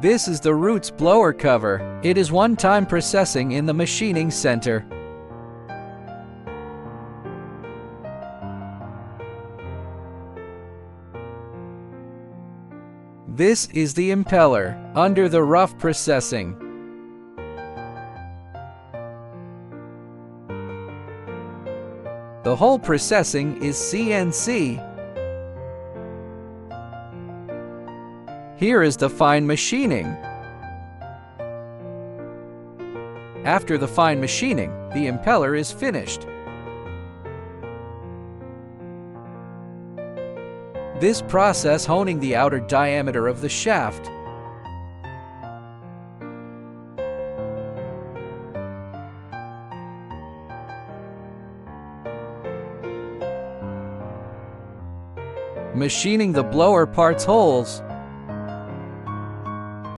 This is the roots blower cover. It is one-time processing in the machining center. This is the impeller, under the rough processing. The whole processing is CNC. Here is the fine machining. After the fine machining, the impeller is finished. This process honing the outer diameter of the shaft. Machining the blower parts holes.